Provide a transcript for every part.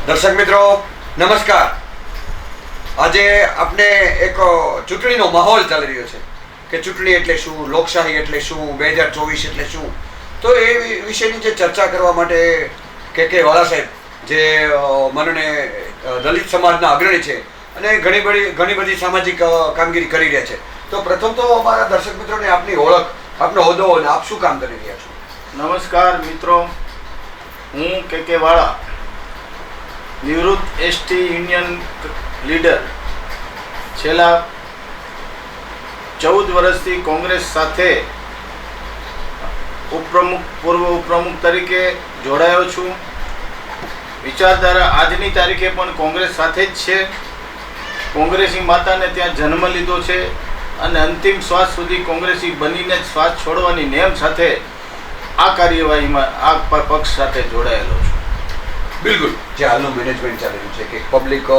દર્શક મિત્રો નમસ્કાર. આજે આપણે એક ચૂંટણીનો માહોલ ચાલી રહ્યો છે કે ચૂંટણી એટલે શું, લોકશાહી એટલે શું, 2024 એટલે શું. તો એ વિષયની જે ચર્ચા કરવા માટે કે વાળા સાહેબ જે માનને દલિત સમાજના અગ્રણી છે અને ઘણી બધી સામાજિક કામગીરી કરી રહ્યા છે. તો પ્રથમ તો અમારા દર્શક મિત્રોને આપની ઓળખ, આપનો હોદ્દો અને આપ શું કામ કરી રહ્યા છો. નમસ્કાર મિત્રો, હું કે વાળા, નિવૃત્ત એસટી યુનિયન લીડર. છેલ્લા 14 વર્ષથી કોંગ્રેસ સાથે પૂર્વ ઉપપ્રમુખ તરીકે જોડાયો છું. વિચારધારા આજની તારીખે પણ કોંગ્રેસ સાથે જ છે. કોંગ્રેસી માતાને ત્યાં જન્મ લીધો છે અને અંતિમ શ્વાસ સુધી કોંગ્રેસી બનીને જ શ્વાસ છોડવાની નેમ સાથે આ કાર્યવાહીમાં આ પક્ષ સાથે જોડાયેલો છું. બિલકુલ. જે હાલનું મેનેજમેન્ટ ચાલી રહ્યું છે કે પબ્લિક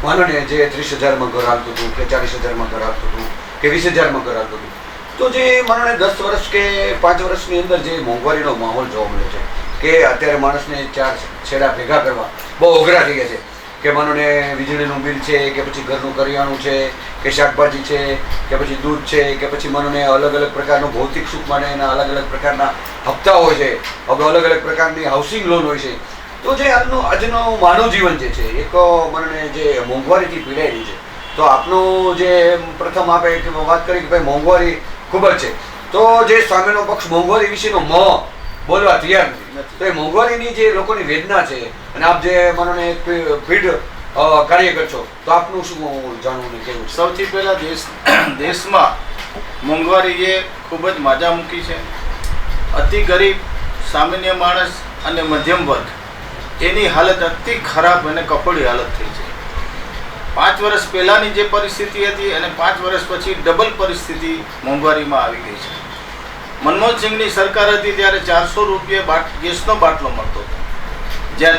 માનો ને જે 30,000માં ઘર હાલતું હતું કે 40,000માં ઘર હાલતું હતું કે 20,000માં ઘર હાલતું હતું, તો જે માનો ને 10 વર્ષ કે 5 વર્ષની અંદર જે મોંઘવારીનો માહોલ જોવા મળ્યો છે કે અત્યારે માણસને 4 છેડા ભેગા કરવા બહુ અઘરા થઈ ગયા છે. કે માનો ને વીજળીનું બિલ છે કે પછી ઘરનું કરિયાણું છે કે શાકભાજી છે કે પછી દૂધ છે કે પછી માનો ને અલગ અલગ પ્રકારનું ભૌતિક સુખ માટે એના અલગ અલગ પ્રકારના હપ્તા હોય છે, હવે અલગ અલગ પ્રકારની હાઉસિંગ લોન હોય છે. તો જે આજનું માનવ જીવન જે છે એક મને જે મોંઘવારીથી પીડાયેલી છે, તો આપનું જે પ્રથમ આપે વાત કરી કે ભાઈ મોંઘવારી ખૂબ જ છે, તો જે સામેનો પક્ષ મોંઘવારી વિશેનો બોલવા તૈયાર નથી. તો એ મોંઘવારીની જે લોકોની વેદના છે અને આપ જે મને ફીડ કાર્યકર છો, તો આપનું શું જાણવું ને કેવું છે? સૌથી પહેલા દેશમાં મોંઘવારી એ ખૂબ જ માજા મૂકી છે. અતિ ગરીબ, સામાન્ય માણસ અને મધ્યમ વર્ગ એની હાલત અતિ ખરાબ અને કફોડી હાલત થઈ છે. 5 વર્ષ પહેલાંની જે પરિસ્થિતિ હતી અને 5 વર્ષ પછી ડબલ પરિસ્થિતિ મોંઘવારીમાં આવી ગઈ છે. મનમોહન સિંહની સરકાર હતી ત્યારે 400 રૂપિયા ગેસનો બાટલો મળતો હતો.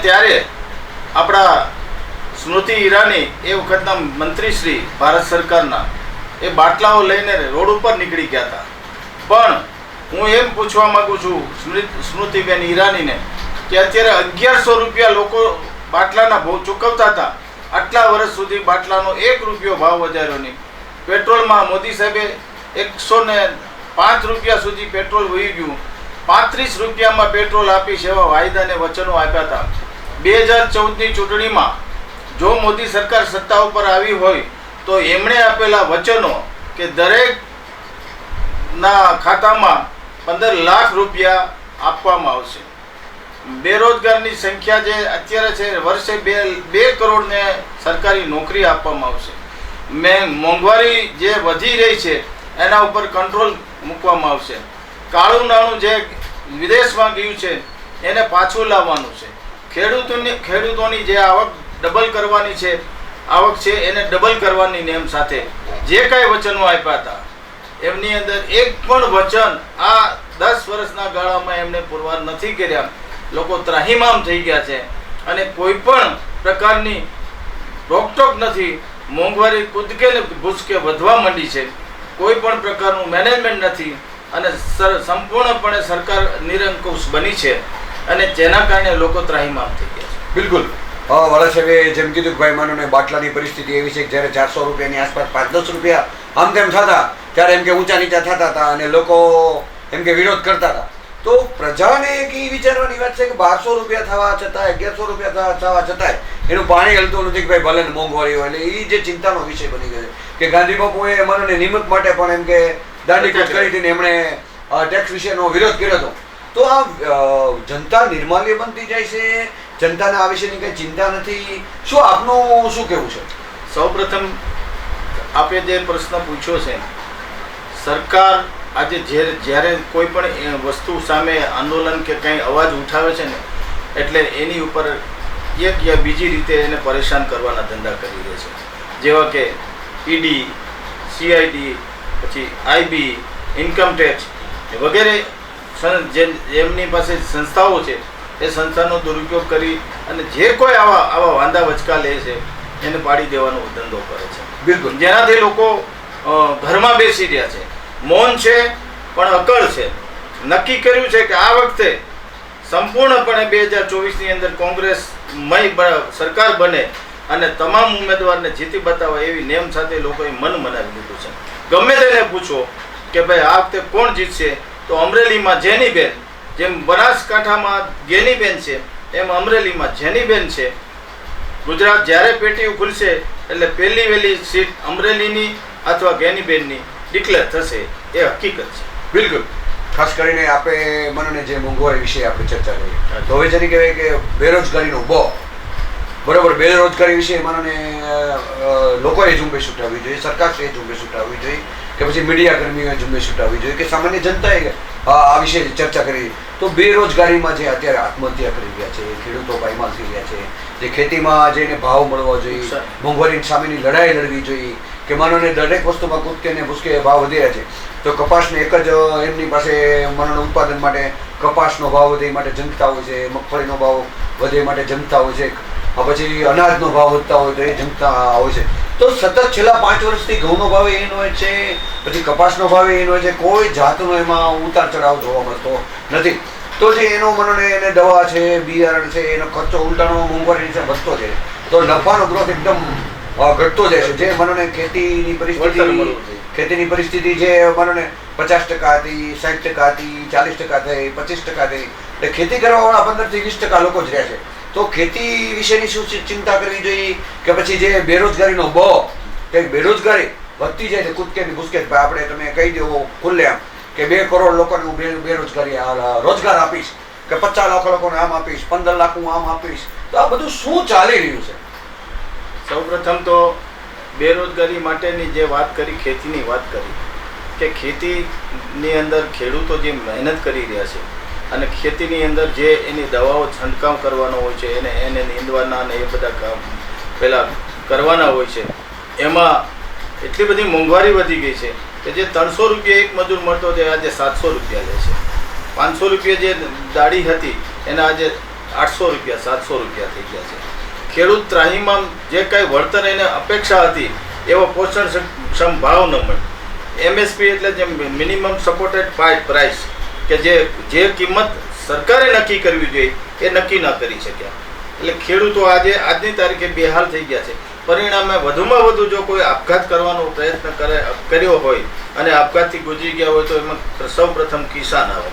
ત્યારે આપણા સ્મૃતિ ઈરાની એ વખતના મંત્રીશ્રી ભારત સરકારના એ બાટલાઓ લઈને રોડ ઉપર નીકળી ગયા હતા. પણ હું એમ પૂછવા માગું છું સ્મૃતિબેન ઈરાનીને કે અત્યારે 1100 રૂપિયા લોકો બાટલાના ભાવ ચૂકવતા હતા. આટલા વર્ષ સુધી બાટલાનો 1 રૂપિયો ભાવ વધાર્યો નહીં. પેટ્રોલમાં મોદી સાહેબે 105 રૂપિયા સુધી પેટ્રોલ વહી ગયું. 35 રૂપિયામાં પેટ્રોલ આપી સેવા વાયદા અને વચનો આપ્યા હતા. 2014ની ચૂંટણીમાં જો મોદી સરકાર સત્તા ઉપર આવી હોય તો એમણે આપેલા વચનો કે દરેકના ખાતામાં 15 લાખ રૂપિયા આપવામાં આવશે. બેરોજગારની સંખ્યા જે અત્યારે છે વર્ષે 2 કરોડને સરકારી નોકરી આપવામાં આવશે. મોંઘવારી જે વધી રહી છે એના ઉપર કંટ્રોલ મૂકવામાં આવશે. કાળું નાણું જે વિદેશમાં ગયું છે એને પાછું લાવવાનું છે. ખેડૂતોની જે આવક ડબલ કરવાની છે, આવક છે એને ડબલ કરવાની નેમ સાથે જે કાંઈ વચનો આપ્યા હતા એમની અંદર એક પણ વચન આ 10 વર્ષના ગાળામાં એમને પુરવાર નથી કર્યા. લોકો ત્રાહિમામ થઈ ગયા છે અને કોઈ પણ પ્રકારની રોકટોક નથી. મોંઘવારી કૂદકે ને ભૂસકે વધવા માંડી છે. કોઈ પણ પ્રકારનું મેનેજમેન્ટ નથી અને સંપૂર્ણપણે સરકાર નિરંકુશ બની છે અને જેના કારણે લોકો ત્રાહિમામ થઈ ગયા છે. બિલકુલ. વાળા સાહેબે જેમ કીધું કે ભાઈ માનો ને બાટલાની પરિસ્થિતિ એવી છે કે જ્યારે 400 રૂપિયાની આસપાસ 5-10 રૂપિયા આમ તેમ થતા ત્યારે એમ કે ઊંચા નીચા થતા હતા અને લોકો એમ કે વિરોધ કરતા હતા. તો પ્રજાને એક એ વિચારવાની વાત છે કે 1200 રૂપિયા થવા છતાંય 1100 રૂપિયા થવા છતાંય એનું પાણી હલતું નથી કે ભાઈ ભલે મોંઘવારી હોય. એટલે એ જે ચિંતાનો વિષય બની ગયો છે કે ગાંધી બાપુએ મને નિમક માટે પણ એમ કે દાંડી કૂચ કરી હતી ને એમણે ટેક્સ વિશેનો વિરોધ કર્યો હતો. તો આ જનતા નિર્માલ્ય બનતી જાય છે, જનતાને આ વિશેની કંઈ ચિંતા નથી. શું આપનું શું કહેવું છે? સૌપ્રથમ આપે જે પ્રશ્ન પૂછ્યો છે, સરકાર આજે જ્યારે કોઈ પણ વસ્તુ સામે આંદોલન કે કંઈ અવાજ ઉઠાવે છે ને એટલે એની ઉપર એક યા બીજી રીતે એને પરેશાન કરવાના ધંધા કરી રહે છે. જેવા કે ઈડી, CID, પછી IB, ઇન્કમટેક્સ વગેરે એમની પાસે સંસ્થાઓ છે એ સંસ્થાનો દુરુપયોગ કરી અને જે કોઈ આવા વાંધા વચકા લે છે એને પાડી દેવાનો ધંધો કરે છે. બિલકુલ. જેનાથી લોકો ઘરમાં બેસી રહ્યા છે, મૌન છે પણ અકળ છે. નક્કી કર્યું છે કે આ વખતે સંપૂર્ણપણે 2024ની અંદર કોંગ્રેસ સરકાર બને અને તમામ ઉમેદવારને જીતી બતાવે એવી નેમ સાથે લોકોએ મન મનાવી લીધું છે. ગમે તેને પૂછો કે ભાઈ આ વખતે કોણ જીતશે, તો અમરેલીમાં જેનીબેન, જેમ બનાસકાંઠામાં ગેનીબેન છે એમ અમરેલીમાં જેનીબેન છે. ગુજરાત જ્યારે પેટીઓ ખુલશે એટલે પહેલી વહેલી સીટ અમરેલીની અથવા ગેનીબેનની ડિક્લેર થશે, એ હકીકત છે. બિલકુલ. ખાસ કરીને આપણે મને જે મોંઘવારી વિશે આપણે ચર્ચા કરી, તો હવે જેને કહેવાય કે બેરોજગારીનો બરોબર, બેરોજગારી વિશે મને લોકોએ ઝુંબેશ ઉઠાવવી જોઈએ, સરકારશ્રીએ ઝુંબેશ ઉઠાવવી જોઈએ, કે પછી મીડિયા કર્મીઓએ ઝુંબેશ ઉઠાવવી જોઈએ, કે સામાન્ય જનતાએ આ વિશે ચર્ચા કરી. તો બેરોજગારીમાં જે અત્યારે આત્મહત્યા કરી રહ્યા છે, ખેડૂતો પાયમાલ થઈ રહ્યા છે, જે ખેતીમાં જઈને ભાવ મળવો જોઈએ, મોંઘવારી સામેની લડાઈ લડવી જોઈએ, કે માનોને દરેક વસ્તુમાં કૂદકે ને ભૂસકે ભાવ વધી રહ્યા છે. તો કપાસને એક જ એમની પાસે માનોને ઉત્પાદન માટે કપાસનો ભાવ વધે માટે ઝંખતા હોય છે, મગફળીનો ભાવ વધે માટે ઝંખતા હોય છે, પછી અનાજનો ભાવ વધતા હોય તો એ ઝંખતા હોય છે. તો સતત છેલ્લા 5 વર્ષથી ઘઉંનો ભાવ એનો હોય છે, પછી કપાસનો ભાવ એનો હોય છે, કોઈ જાતનો એમાં ઉતાર ચઢાવ જોવા મળતો નથી. તો જે એનો મનોને એને દવા છે, બિયારણ છે, એનો ખર્ચો ઉલટાનો મોંઘવારી નીચે વધતો છે, તો નફાનો ગ્રોથ એકદમ ઘટતો જાય છે. જે મનોને ખેતીની પરિસ્થિતિ જે મનોને 50% હતી, 60% હતી, 40% થઈ, 25% થઈ, એટલે ખેતી કરવાવાળા 15 થી 20% લોકો જ રહ્યા છે. તો ખેતી વિશેની શું ચિંતા કરવી જોઈએ, કે પછી જે બેરોજગારીનો કે બેરોજગારી વધતી જાય છે કૂદકે ને ભૂસકે, આપણે તમે કહી દો ખુલ્લેઆમ કે 2 કરોડ લોકોને હું બેરોજગારી રોજગાર આપીશ, કે 50 લાખ લોકોને આમ આપીશ, 15 લાખ હું આમ આપીશ. તો આ બધું શું ચાલી રહ્યું છે? સૌપ્રથમ તો બેરોજગારી માટેની જે વાત કરી, ખેતીની વાત કરી, કે ખેતીની અંદર ખેડૂતો જે મહેનત કરી રહ્યા છે અને ખેતીની અંદર જે એની દવાઓ છંટકાવ કરવાનો હોય છે, એને નીંદવાના અને એ બધા કામ પહેલાં કરવાના હોય છે, એમાં એટલી બધી મોંઘવારી વધી ગઈ છે કે જે 300 રૂપિયા એક મજૂર મળતો તે આજે 700 રૂપિયા લે છે. 500 રૂપિયા જે દાડી હતી એના આજે 800 રૂપિયા 700 રૂપિયા થઈ ગયા છે. ખેડૂત ત્રાહીમામ જે કાંઈ વળતર એને અપેક્ષા હતી એવો પોષણક્ષમ ભાવ ન મળે. MSP એટલે જે મિનિમમ સપોર્ટેડ પ્રાઇસ, કે જે કિંમત સરકારે નક્કી કરવી જોઈએ એ નક્કી ન કરી શક્યા. એટલે ખેડૂતો આજની તારીખે બેહાલ થઈ ગયા છે. પરિણામે વધુમાં વધુ જો કોઈ આપઘાત કરવાનો પ્રયત્ન કર્યો હોય અને આપઘાતથી ગુજરી ગયા હોય તો એમાં સૌ પ્રથમ કિસાન આવે.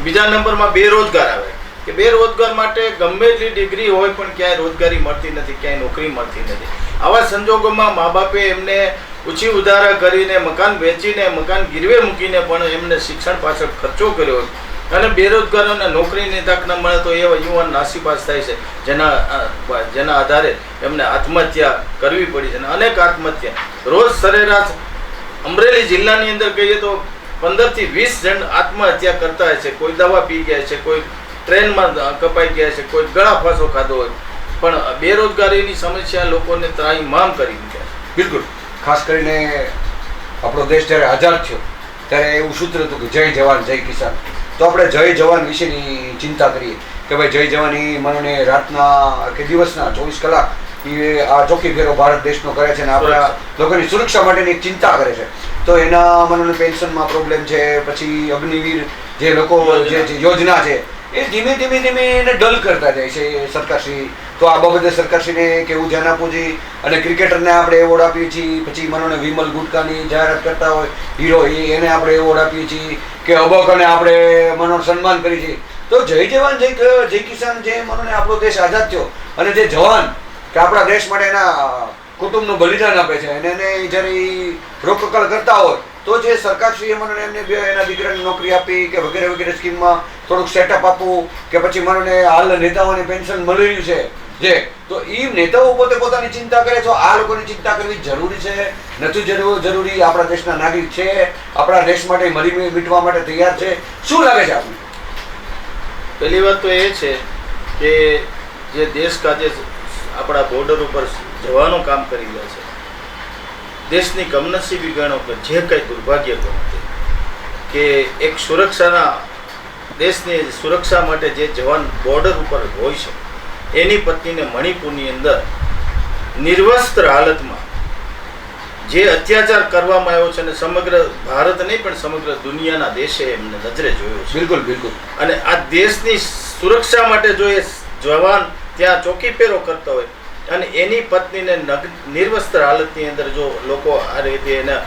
બીજા નંબરમાં બેરોજગાર આવે, કે બેરોજગાર માટે ગમે એટલી ડિગ્રી હોય પણ ક્યાંય રોજગારી મળતી નથી, ક્યાંય નોકરી મળતી નથી. આવા સંજોગોમાં મા બાપે એમને ઊંચી ઉધારા કરીને, મકાન વેચીને, મકાન ગીરવે મૂકીને પણ એમને શિક્ષણ પાછળ ખર્ચો કર્યો અને બેરોજગારોને નોકરીની તક ન મળે તો એવા યુવાન નાસીપાસ થાય છે, જેના આધારે એમને આત્મહત્યા કરવી પડી છે. અને અનેક આત્મહત્યા રોજ સરેરાશ અમરેલી જિલ્લાની અંદર કહીએ તો 15 થી 20 જણ આત્મહત્યા કરતા હોય છે. કોઈ દવા પી ગયા છે, કોઈ ટ્રેનમાં કપાઈ ગયા છે, કોઈ ગળા ફાંસો ખાધો હોય, પણ બેરોજગારીની સમસ્યા લોકોને ત્રાહીમામ કરી મૂક્યા છે. બિલકુલ. ખાસ કરીને આપણો દેશ જ્યારે આઝાદ થયો ત્યારે એવું સૂત્ર હતું કે જય જવાન જય કિસાન. તો આપણે જય જવાન વિશેની ચિંતા કરીએ કે ભાઈ જય જવાની મનોને રાતના કે દિવસના 24 કલાક એ આ ચોકી ફેરો ભારત દેશનો કરે છે અને આપણા લોકોની સુરક્ષા માટેની એક ચિંતા કરે છે. તો એના મનોને પેન્શનમાં પ્રોબ્લેમ છે, પછી અગ્નિવીર જે લોકો જે યોજના છે એ ધીમે ધીમે એને ડલ કરતા જાય છે સરકારશ્રી. તો આ બાબતે સરકારશ્રીને કેવું ધ્યાન આપવું જોઈએ. અને ક્રિકેટરને આપણે એવોર્ડ આપીએ છીએ, પછી મનોને વિમલ ગુટકાની જાહેરાત કરતા હોય હીરો, એને આપણે એવોર્ડ આપીએ છીએ, કે અબકને આપણે મનોને સન્માન કરીએ છીએ. તો જય જવાન જય કિસાન, જે મનોને આપણો દેશ આઝાદ થયો અને જે જવાન કે આપણા દેશ માટે એના કુટુંબનું બલિદાન આપે છે અને એને જ્યારે રોકકળ કરતા હોય તો જે સરકારશ્રીએ મનોને એમને એના દીકરાની નોકરી આપી કે વગેરે વગેરે સ્કીમમાં થોડુંક સેટઅપ આપવું, કે પછી મનોને હાલ નેતાઓને પેન્શન મળી રહ્યું છે જે, તો એ નેતાઓ પોતે પોતાની ચિંતા કરે છે. આ લોકોની ચિંતા કરવી જરૂરી છે, નથી જરૂરી? આપણા દેશના નાગરિક છે, આપણા દેશ માટે મરી મીટવા માટે તૈયાર છે. શું લાગે છે આપને? પહેલી વાત તો એ છે કે જે દેશ કાજે આપણા બોર્ડર ઉપર જવાનો કામ કરી રહ્યા છે, દેશની કમનસીબી ગણો કે જે કંઈ દુર્ભાગ્ય ગણો કે એક દેશની સુરક્ષા માટે જે જવાન બોર્ડર ઉપર હોય છે, એની પત્નીને મણિપુરની અંદર નિર્વસ્ત્ર હાલતમાં જે અત્યાચાર કરવામાં આવ્યો છે અને સમગ્ર ભારત નહીં પણ સમગ્ર દુનિયાના દેશે એમને નજરે જોયો છે. બિલકુલ. અને આ દેશની સુરક્ષા માટે જો એ જવાન ત્યાં ચોકી પેરો કરતા હોય અને એની પત્નીને નિર્વસ્ત્ર હાલતની અંદર જો લોકો આ રીતે એના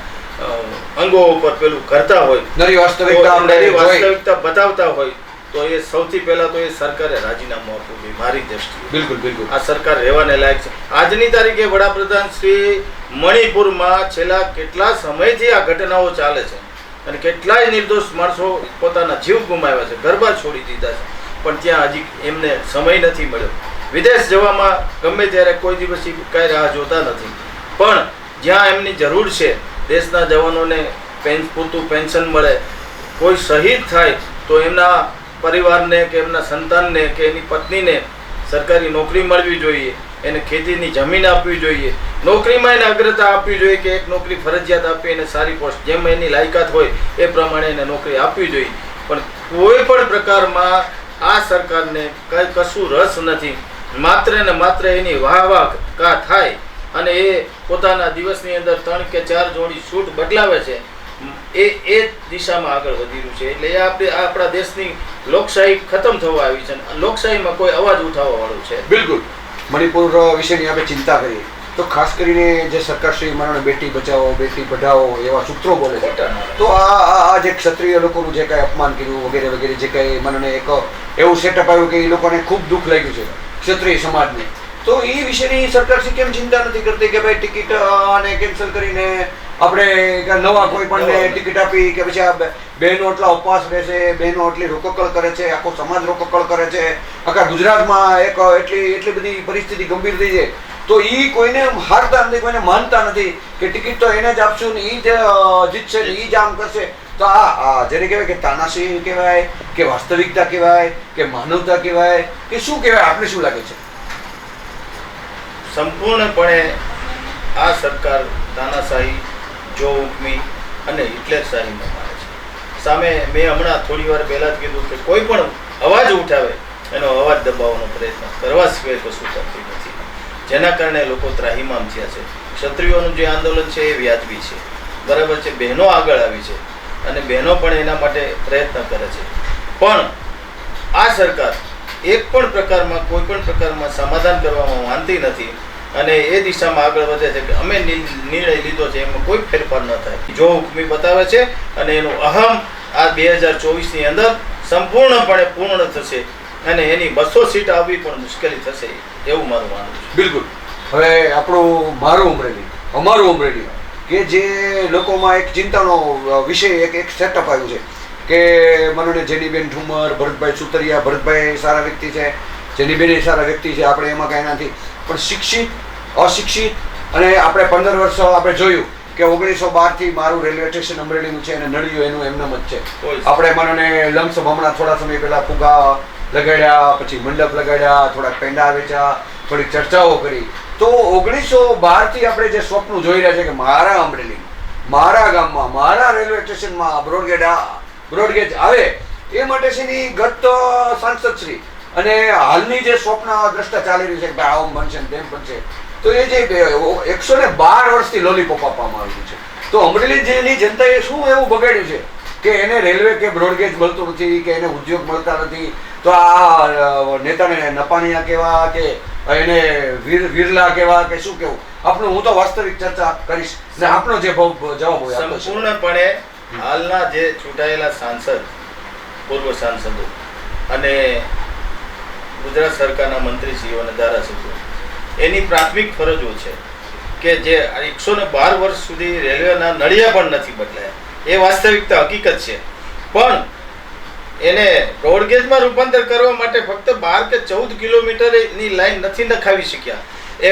અંગો ઉપર પેલું કરતા હોય, નરી વાસ્તવિકતા આપણે નરી જોઈ. વાસ્તવિકતા બતાવતા હોય તો એ સૌથી પહેલા તો એ સરકારે રાજીનામું આપવું જોઈએ મારી દ્રષ્ટિએ. બિલકુલ બિલકુલ આ સરકાર રહેવાને લાયક છે. આજની તારીખે વડાપ્રધાન શ્રી મણિપુરમાં છેલ્લા કેટલા સમયથી આ ઘટનાઓ ચાલે છે અને કેટલાય નિર્દોષ માણસો પોતાના જીવ ગુમાવ્યા છે, ઘરબાર છોડી દીધા છે, પણ ત્યાં હજી એમને સમય નથી મળ્યો. વિદેશ જવામાં ગમે ત્યારે કોઈ દિવસ કાંઈ રાહ જોતા નથી, પણ જ્યાં એમની જરૂર છે, દેશના જવાનોને પૂરતું પેન્શન મળે, કોઈ શહીદ થાય તો એમના પરિવારને કે એમના સંતાનને કે એની પત્નીને સરકારી નોકરી મળવી જોઈએ, એને ખેતીની જમીન આપવી જોઈએ, નોકરીમાં એને અગ્રતા આપવી જોઈએ કે એક નોકરી ફરજિયાત આપી એને સારી પોસ્ટ જેમ એની લાયકાત હોય એ પ્રમાણે એને નોકરી આપવી જોઈએ. પણ કોઈ પણ પ્રકારમાં આ સરકારને કંઈ કશું રસ નથી. માત્ર ને માત્ર એની વાહ કા થાય અને એ પોતાના દિવસની અંદર 3 કે 4 જોડી સૂટ બદલાવે છે, એ દિશામાં આગળ વધી રહ્યું છે. એટલે એ આપણા દેશની લોકશાહી ખતમ થવા આવી છે. લોકશાહીમાં કોઈ અવાજ ઉઠાવવા વાળું છે. બિલકુલ. મણિપુર વિશેની આપણે ચિંતા કરીએ તો ખાસ કરીને જે સરકારશ્રી માનો બેટી બચાવો બેટી પઢાઓ એવા સૂત્રો બોલે છે, તો આ જે ક્ષત્રિય લોકોનું જે કાંઈ અપમાન કર્યું વગેરે વગેરે જે કાંઈ મને એક એવું સેટઅપ આવ્યું કે એ લોકોને ખૂબ દુઃખ લાગ્યું છે ક્ષત્રિય સમાજને, તો એ વિશેની સરકારશ્રી કેમ ચિંતા નથી કરતી કે ભાઈ ટિકિટ અને કેન્સલ કરીને આપણે નવા કોઈ પણ ટિકિટ આપી કે પછી આ બહેનો એટલા ઉપવાસ રહેશે, બહેનો એટલી રોકકળ કરે છે, આખો સમાજ રોકકળ કરે છે, આખા ગુજરાતમાં એક એટલી બધી પરિસ્થિતિ ગંભીર થઈ છે, તો એ કોઈને હારતા નથી, કોઈને માનતા નથી કે ટિકિટ તો એને જ આપશું ને એ જ જીતશે ને એ જ આમ કરશે. તો આ જેને કહેવાય કે તાનાશાહી કહેવાય કે વાસ્તવિકતા કહેવાય કે માનવતા કહેવાય કે શું કહેવાય, આપને શું લાગે છે? સંપૂર્ણપણે આ સરકાર તાનાશાહી, જો હુકમી અને હિટલરશાહીમાં માને છે. સામે મેં હમણાં થોડી વાર પહેલા જ કીધું કે કોઈ પણ અવાજ ઉઠાવે એનો અવાજ દબાવવાનો પ્રયત્ન કરવા સિવાય કશું કરતી નથી, જેના કારણે લોકો ત્રાહિમામ થયા છે. ક્ષત્રિયોનું જે આંદોલન છે એ વ્યાજબી છે, બરાબર છે, બહેનો આગળ આવી છે અને બહેનો પણ એના માટે પ્રયત્ન કરે છે, પણ આ સરકાર એક પણ પ્રકારમાં કોઈ પણ પ્રકારમાં સમાધાન કરવામાં માનતી નથી અને એ દિશામાં આગળ વધે છે કે અમે નિર્ણય લીધો છે એમાં કોઈ ફેરફાર ન થાય, જો હુકમી બતાવે છે અને એનું અહમ આ 2024ની અંદર સંપૂર્ણપણે પૂર્ણ થશે અને એની 200 સીટ આવવી પણ મુશ્કેલી થશે એવું મારું માનવું છે. બિલકુલ. હવે આપણું અમારું અમરેલી કે જે લોકોમાં એક ચિંતાનો વિષય એક સેટઅપ આવ્યું છે કે મને જેનીબેન ઠુમર, ભરતભાઈ સુતરિયા, ભરતભાઈ સારા વ્યક્તિ છે, જેનીબેન સારા વ્યક્તિ છે, આપણે એમાં કાંઈ નથી, પણ શિક્ષિત અશિક્ષિત અને આપણે 15 વર્ષ આપણે જોયું કે 1912થી મારું રેલવે સ્ટેશન અમરેલીનું છે અને નળિયું એનું એમનેમ જ છે. આપણે મને લમસમ હમણાં થોડા સમય પહેલા ફુગા લગાડ્યા, પછી મંડપ લગાડ્યા, થોડાક પેંડા વેચ્યા, થોડીક ચર્ચાઓ કરી, તો 1912થી આપણે જે સ્વપ્ન જોઈ રહ્યા છે કે મારા અમરેલી, મારા ગામમાં, મારા રેલવે સ્ટેશનમાં બ્રોડગેજ આવે એ માટે છે ની ગત સાંસદ શ્રી અને હાલની જે સ્વપ્ન દ્રષ્ટા ચાલી રહી છે કે ભાઈ આમ બનશે ને તેમ બનશે, તો એ જે 112 વર્ષથી લોલીપોપ આપવામાં આવ્યું છે, તો અમરેલી જેની જનતાએ શું એવું બગાડ્યું છે કે એને રેલવે કે બ્રોડગેજ મળતું નથી કે એને ઉદ્યોગ મળતા નથી, તો આ નેતાને નપાણીયા કહેવા કે એને વિરલા કહેવા કે શું કહેવું? હું તો વાસ્તવિક ચર્ચા કરીશ ને આપનો જે જવાબ હોય. સંપૂર્ણપણે હાલના જે ચૂંટાયેલા સાંસદ, પૂર્વ સાંસદો અને ગુજરાત સરકારના મંત્રીશ્રીઓ અને ધારાસભ્યો, એની પ્રાથમિક ફરજો છે કે જે 112 વર્ષ સુધી રેલવેના નળિયા પણ નથી બદલાયા, એ વાસ્તવિકતા હકીકત છે, પણ એને બ્રોડગેજમાં રૂપાંતર કરવા માટે ફક્ત 12 કે 14 કિલોમીટરની લાઈન નથી નખાવી શક્યા.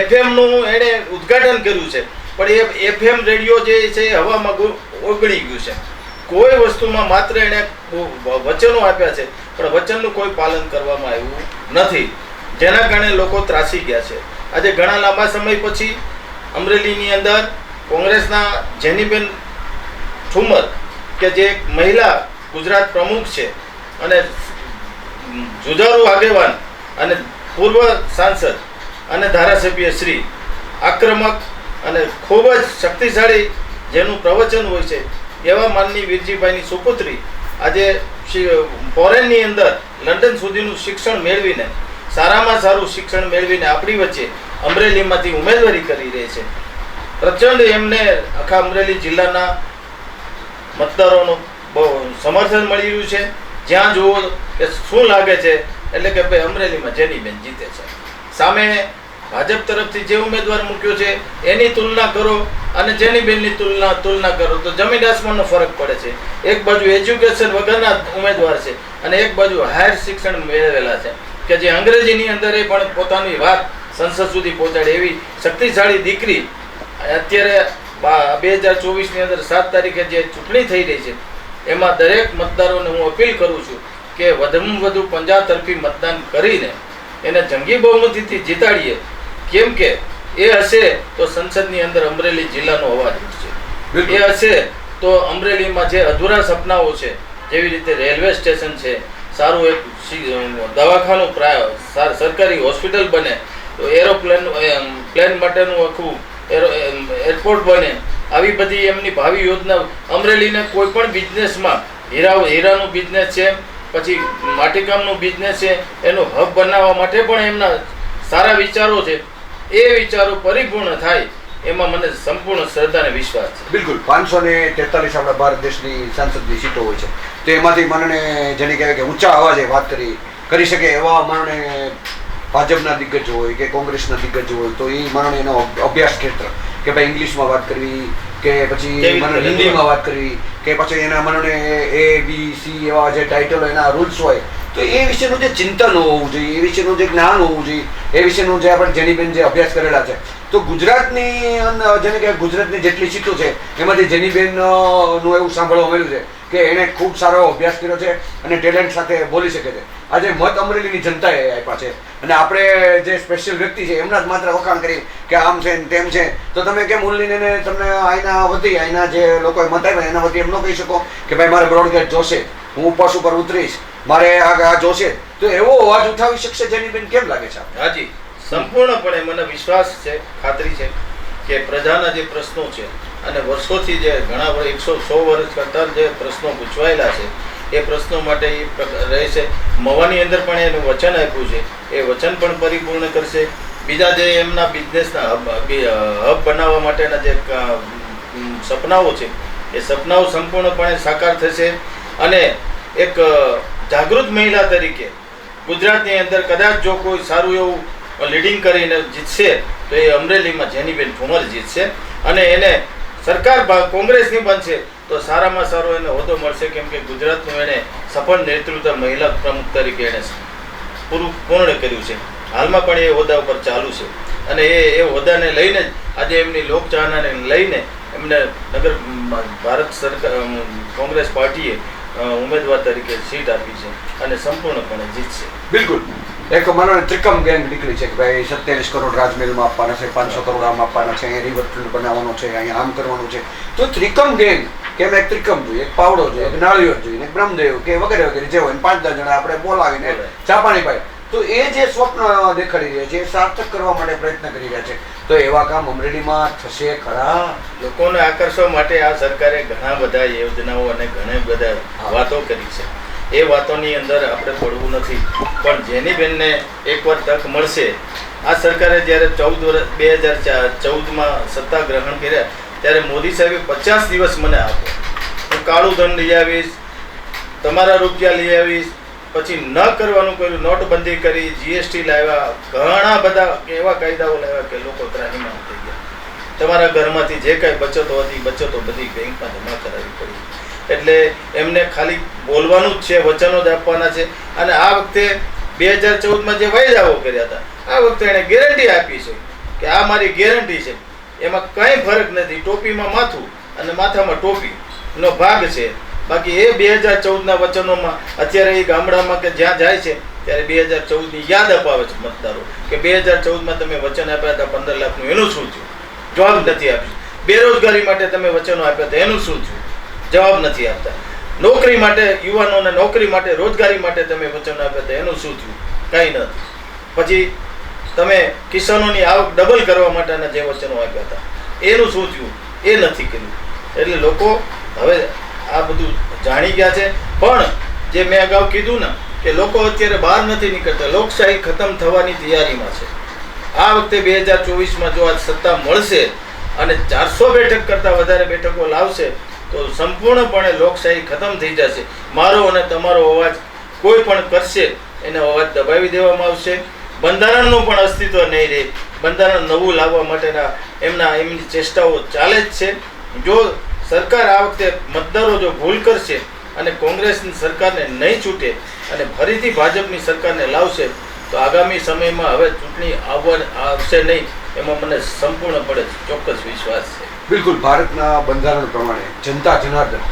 FM-નું એણે ઉદ્ઘાટન કર્યું છે, પણ એ FM રેડિયો જે છે એ હવામાં ઓગળી ગયું છે. કોઈ વસ્તુમાં માત્ર એણે વચનો આપ્યા છે, પણ વચનનું કોઈ પાલન કરવામાં આવ્યું નથી, જેના કારણે લોકો ત્રાસી ગયા છે. આજે ઘણા લાંબા સમય પછી અમરેલીની અંદર કોંગ્રેસના જેનીબેન ઠુમર કે જે એક મહિલા ગુજરાત પ્રમુખ છે અને જુજારુ આગેવાન અને પૂર્વ સાંસદ અને ધારાસભ્ય શ્રી, આક્રમક અને ખૂબ જ શક્તિશાળી જેનું પ્રવચન હોય છે, એવા માનની વીરજીભાઈની સુપુત્રી આજે ફોરેનની અંદર લંડન સુધીનું શિક્ષણ મેળવીને સારામાં સારું શિક્ષણ મેળવીને આપણી વચ્ચે અમરેલીમાંથી ઉમેદવારી કરી રહી છે. પ્રચંડ એમને આખા અમરેલી જિલ્લાના મતદારોનું બહુ સમર્થન મળી રહ્યું છે. જ્યાં જુઓ કે શું લાગે છે એટલે કે ભાઈ અમરેલીમાં જેનીબેન જીતે છે. સામે ભાજપ તરફથી જે ઉમેદવાર મૂક્યો છે એની તુલના કરો અને જેનીબેનની તુલના કરો તો જમીન આસમાનનો ફરક પડે છે. એક બાજુ એજ્યુકેશન વગરના ઉમેદવાર છે અને એક બાજુ હાયર શિક્ષણ મેળવેલા છે કે જે અંગ્રેજીની અંદર પણ પોતાની વાત સંસદ સુધી પહોંચાડે એવી શક્તિશાળી દીકરી અત્યારે 2024ની અંદર 7 તારીખે જે ચૂંટણી થઈ રહી છે એમાં દરેક મતદારોને હું અપીલ કરું છું કે વધુમાં વધુ 50 તરફી મતદાન કરીને એને જંગી બહુમતીથી જીતાડીએ. કેમ કે એ હશે તો સંસદની અંદર અમરેલી જિલ્લાનો અવાજ ઉઠશે. એ હશે તો અમરેલીમાં જે અધૂરા સપનાઓ છે જેવી રીતે રેલવે સ્ટેશન છે, સારું એક દવાખાનું, સરકારી હોસ્પિટલ બને, તો પ્લેન માટેનું આખું એરપોર્ટ બને, આવી બધી એમની ભાવિ યોજના. અમરેલીને કોઈ પણ બિઝનેસમાં હીરાનું બિઝનેસ છે, પછી માટીકામનું બિઝનેસ છે, એનું હબ બનાવવા માટે પણ એમના સારા વિચારો છે. એ વિચારો પરિપૂર્ણ થાય એમાં મને સંપૂર્ણ શ્રદ્ધા અને વિશ્વાસ છે. બિલકુલ 543 આપણા ભારત દેશની સાંસદની સીટો હોય છે, તો એમાંથી મને જેને કહેવાય કે ઊંચા અવાજે વાત કરી શકે એવા મને ભાજપના દિગ્ગજો હોય કે કોંગ્રેસના દિગ્ગજો હોય તો એ મને એનો અભ્યાસ ક્ષેત્ર કે ભાઈ ઇંગ્લિશમાં વાત કરવી કે પછી મને હિન્દીમાં વાત કરવી કે પછી એના મને ABC એવા જે ટાઇટલ એના રૂલ્સ હોય તો એ વિશેનું જે ચિંતન હોવું જોઈએ, એ વિશેનું જે જ્ઞાન હોવું જોઈએ, એ વિશેનું જે આપણે જેનીબેન જે અભ્યાસ કરેલા છે તો ગુજરાતની જેને કે ગુજરાતની જેટલી સીટો છે એમાંથી જેનીબેનનું એવું સાંભળવા મળ્યું છે કે એણે ખૂબ સારો અભ્યાસ કર્યો છે અને ટેલેન્ટ સાથે બોલી શકે છે. આજે મત અમરેલીની જનતાએ આપ્યા છે અને આપણે જે સ્પેશિયલ વ્યક્તિ છે એમના જ માત્ર વખાણ કરી કે આમ છે ને તેમ છે તો તમે કેમ ઉલ્લીને તમને આઈના જે લોકોએ મત આપ્યા એના વતી એમ ન કહી શકો કે ભાઈ મારે બ્રોડગેજ જોશે, હું ઉપવાસ ઉપર ઉતરીશ, મારે આ જોશે. તો એવો અવાજ ઉઠાવી શકશે જેનીબેન, કેમ લાગે છે? હાજી, સંપૂર્ણપણે મને વિશ્વાસ છે, ખાતરી છે કે પ્રજાના જે પ્રશ્નો છે અને વર્ષોથી જે ઘણા 100 વર્ષ કરતા જે પ્રશ્નો પૂછવાયેલા છે એ પ્રશ્નો માટે એ રહે છે. મવાની અંદર પણ એનું વચન આપ્યું છે, એ વચન પણ પરિપૂર્ણ કરશે. બીજા જે એમના બિઝનેસના હબ બનાવવા માટેના જે સપનાઓ છે એ સપનાઓ સંપૂર્ણપણે સાકાર થશે. અને એક જાગૃત મહિલા તરીકે ગુજરાતની અંદર કદાચ જો કોઈ સારું એવું લીડિંગ કરીને જીતશે તો એ અમરેલીમાં જેનીબેન ઠુમર જીતશે અને એને સરકાર કોંગ્રેસની બનશે તો સારામાં સારો એને હોદ્દો મળશે. કેમ કે ગુજરાતનું એને સફળ નેતૃત્વ મહિલા પ્રમુખ તરીકે એને પૂર્ણ કર્યું છે. હાલમાં પણ એ હોદ્દા ઉપર ચાલુ છે અને એ હોદ્દાને લઈને આજે એમની લોકચાહનાને લઈને એમને ભારત સરકાર કોંગ્રેસ પાર્ટીએ ઉમેદવાર તરીકે સીટ આપી છે અને સંપૂર્ણપણે જીતશે. બિલકુલ. એક મને ત્રિકમ ગેંગ નીકળી છે કે ભાઈ 27 કરોડ રાજમહેલમાં આપવાના છે, 500 કરોડ આમ આપવાના છે, અહીંયા રિવરફ્રન્ટ બનાવવાનો છે, અહીંયા આમ કરવાનું છે. તો ત્રિકમ ગેંગ કે એક ત્રિકમ જોઈએ, એક પાવડો જોઈએ, એક નાળિયેર જોઈએ, એક બ્રહ્મદેવ કે વગેરે વગેરે જે હોય 5-10 જણા આપણે બોલાવીને ચા પાણી પાય. તો એ જે સ્વપ્ન દેખાડી રહ્યા છે એ સાર્થક કરવા માટે પ્રયત્ન કરી રહ્યા છે. તો એવા કામ અમરેલીમાં થશે ખરા? લોકોને આકર્ષવા માટે આ સરકારે ઘણા બધા યોજનાઓ અને ઘણી બધા વાતો કરી છે. એ વાતોની અંદર આપણે પડવું નથી, પણ જેનીબેનને એકવાર તક મળશે. આ સરકારે જ્યારે 2014માં સત્તા ગ્રહણ કર્યા ત્યારે મોદી સાહેબે 50 દિવસ મને આપ્યો, હું કાળું ધન લઈ આવીશ, તમારા રૂપિયા લઈ આવીશ, પછી ન કરવાનું કર્યું, નોટબંધી કરી, GST લાવ્યા, ઘણા બધા એવા કાયદાઓ લાવ્યા કે લોકો ત્રાહિમામ થઈ ગયા. તમારા ઘરમાંથી જે કાંઈ બચતો હતી બચતો બધી બેંકમાં જમા કરાવવી પડી. એટલે એમને ખાલી બોલવાનું જ છે, વચનો જ આપવાના છે. અને આ વખતે 2014માં જે વાયદાઓ કર્યા હતા આ વખતે એણે ગેરંટી આપી છે કે આ મારી ગેરંટી છે, એમાં કંઈ ફરક નથી. ટોપીમાં માથું અને માથામાં ટોપીનો ભાગ છે. બાકી એ 2014ના વચનોમાં અત્યારે એ ગામડામાં કે જ્યાં જાય છે ત્યારે 2014ની યાદ અપાવે છે મતદારો કે 2014માં તમે વચન આપ્યા હતા 15 લાખનું, એનું શું થયું? જવાબ નથી આપ્યું. બેરોજગારી માટે તમે વચનો આપ્યા હતા, એનું શું થયું? જવાબ નથી આપતા. નોકરી માટે, યુવાનોને નોકરી માટે, રોજગારી માટે તમે વચનો આપ્યા હતા, એનું શું થયું? કંઈ નથી. પછી તમે કિસાનોની આવક ડબલ કરવા માટેના જે વચનો આપ્યા હતા એનું શું થયું? એ નથી કર્યું. એટલે લોકો હવે આ બધું જાણી ગયા છે. પણ જે મેં અગાઉ કીધું ને કે લોકો અત્યારે બહાર નથી નીકળતા, લોકશાહી ખતમ થવાની તૈયારીમાં છે. આ વખતે 2024માં જો આ સત્તા મળશે અને 400 બેઠક કરતાં વધારે બેઠકો લાવશે તો સંપૂર્ણપણે લોકશાહી ખતમ થઈ જશે. મારો અને તમારો અવાજ કોઈ પણ કરશે એને અવાજ દબાવી દેવામાં આવશે. બંધારણનું પણ અસ્તિત્વ નહીં રહે. બંધારણ નવું લાવવા માટેના એમની ચેષ્ટાઓ ચાલે જ છે. જો સરકાર આ વખતે મતદારો જો ભૂલ કરશે અને કોંગ્રેસની સરકારને નહીં છૂટે અને ફરીથી ભાજપની સરકારને લાવશે તો આગામી સમયમાં હવે ચૂંટણી આવશે નહીં, એમાં મને સંપૂર્ણપણે ચોક્કસ વિશ્વાસ છે. બિલકુલ, ભારતના બંધારણ પ્રમાણે જનતા જનાર્દન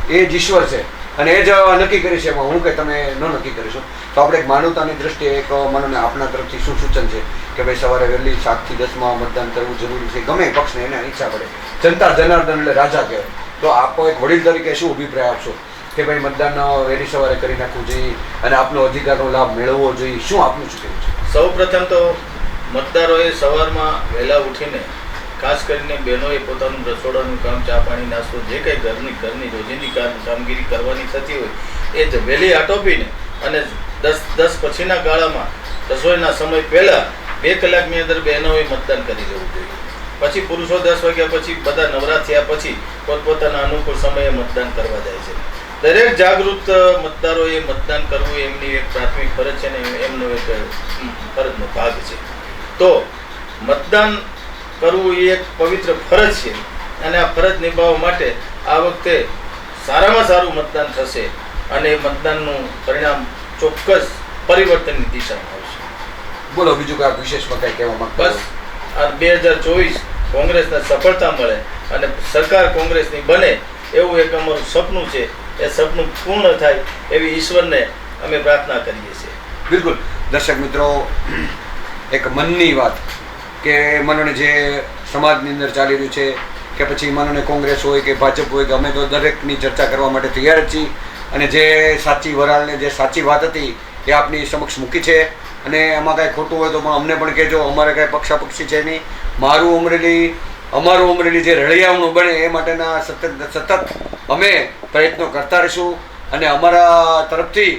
એ જ ઈશ્વર છે અને એ જ નક્કી કરી છે. એમાં હું કે તમે ન નક્કી કરીશું તો આપણે એક માનવતાની દ્રષ્ટિએ એક મને આપણા તરફથી શું સૂચન છે કે ભાઈ સવારે વહેલી 7 થી 10 મતદાન કરવું જરૂરી છે. ગમે પક્ષને એને ઈચ્છા પડે. જનતા જનાર્દન એટલે રાજા કહેવાય. તો આપો એક વડીલ તરીકે શું અભિપ્રાય આપશો કે ભાઈ મતદાન વહેલી સવારે કરી નાખવું જોઈએ અને આપનો અધિકારનો લાભ મેળવવો જોઈએ? શું આપનું શું કહેવું છે? સૌ પ્રથમ તો મતદારોએ સવારમાં વહેલા ઉઠીને, ખાસ કરીને બહેનોએ પોતાનું રસોડાનું કામ, ચા પાણી, નાસ્તો, જે કંઈ ઘરની રોજિંદી કામગીરી કરવાની થતી હોય એ જ વહેલી આટોપીને અને 10 પછીના ગાળામાં રસોઈના સમય પહેલાં 2 કલાકની અંદર બહેનોએ મતદાન કરી લેવું જોઈએ. પછી પુરુષો 10 વાગ્યા પછી બધા નવરા થયા પછી પોતપોતાના અનુકૂળ સમયે મતદાન કરવા જાય છે. દરેક જાગૃત મતદારોએ મતદાન કરવું એમની એક પ્રાથમિક ફરજ છે ને એમનો એક ફરજનો ભાગ છે. તો મતદાન કરવું એ એક પવિત્ર ફરજ છે અને આ ફરજ નિભાવવા માટે આ વખતે સારામાં સારું મતદાન થશે અને મતદાનનું પરિણામ ચોક્કસ પરિવર્તનની દિશામાં આવશે. બોલો, બીજું કાંઈ વિશેષમાં કાંઈ કહેવા માંગતા? બસ આ 2024 કોંગ્રેસને સફળતા મળે અને સરકાર કોંગ્રેસની બને એવું એક અમારું સપનું છે. એ સપનું પૂર્ણ થાય એવી ઈશ્વરને અમે પ્રાર્થના કરીએ છીએ. બિલકુલ, દર્શક મિત્રો, એક મનની વાત કે મનોને જે સમાજની અંદર ચાલી રહ્યું છે કે પછી મનોને કોંગ્રેસ હોય કે ભાજપ હોય કે અમે તો દરેકની ચર્ચા કરવા માટે તૈયાર જ છીએ અને જે સાચી વરાળને જે સાચી વાત હતી એ આપની સમક્ષ મૂકી છે. અને એમાં કાંઈ ખોટું હોય તો પણ અમને પણ કહેજો. અમારે કાંઈ પક્ષાપક્ષી છે નહીં. અમારું અમરેલી જે રળિયામણું બને એ માટેના સતત અમે પ્રયત્નો કરતા રહીશું અને અમારા તરફથી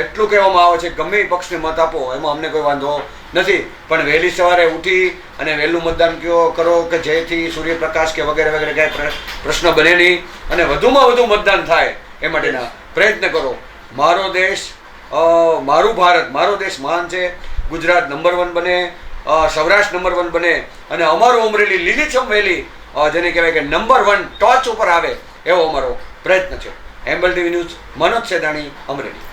એટલું કહેવામાં આવે છે કે ગમે પક્ષને મત આપો એમાં અમને કોઈ વાંધો નથી, પણ વહેલી સવારે ઉઠી અને વહેલું મતદાન કરો કે જેથી સૂર્યપ્રકાશ કે વગેરે વગેરે કાંઈ પ્રશ્ન બને નહીં અને વધુમાં વધુ મતદાન થાય એ માટેના પ્રયત્ન કરો. મારો દેશ, મારું ભારત, મારો દેશ મહાન છે. ગુજરાત નંબર 1 બને, સૌરાષ્ટ્ર નંબર 1 બને અને અમારું અમરેલી લીલીછમ વહેલી જેને કહેવાય કે નંબર 1 ટોચ ઉપર આવે એવો અમારો પ્રયત્ન છે. એમ્બલ ટીવી ન્યૂઝ, મનોજ સેદાણી, અમરેલી.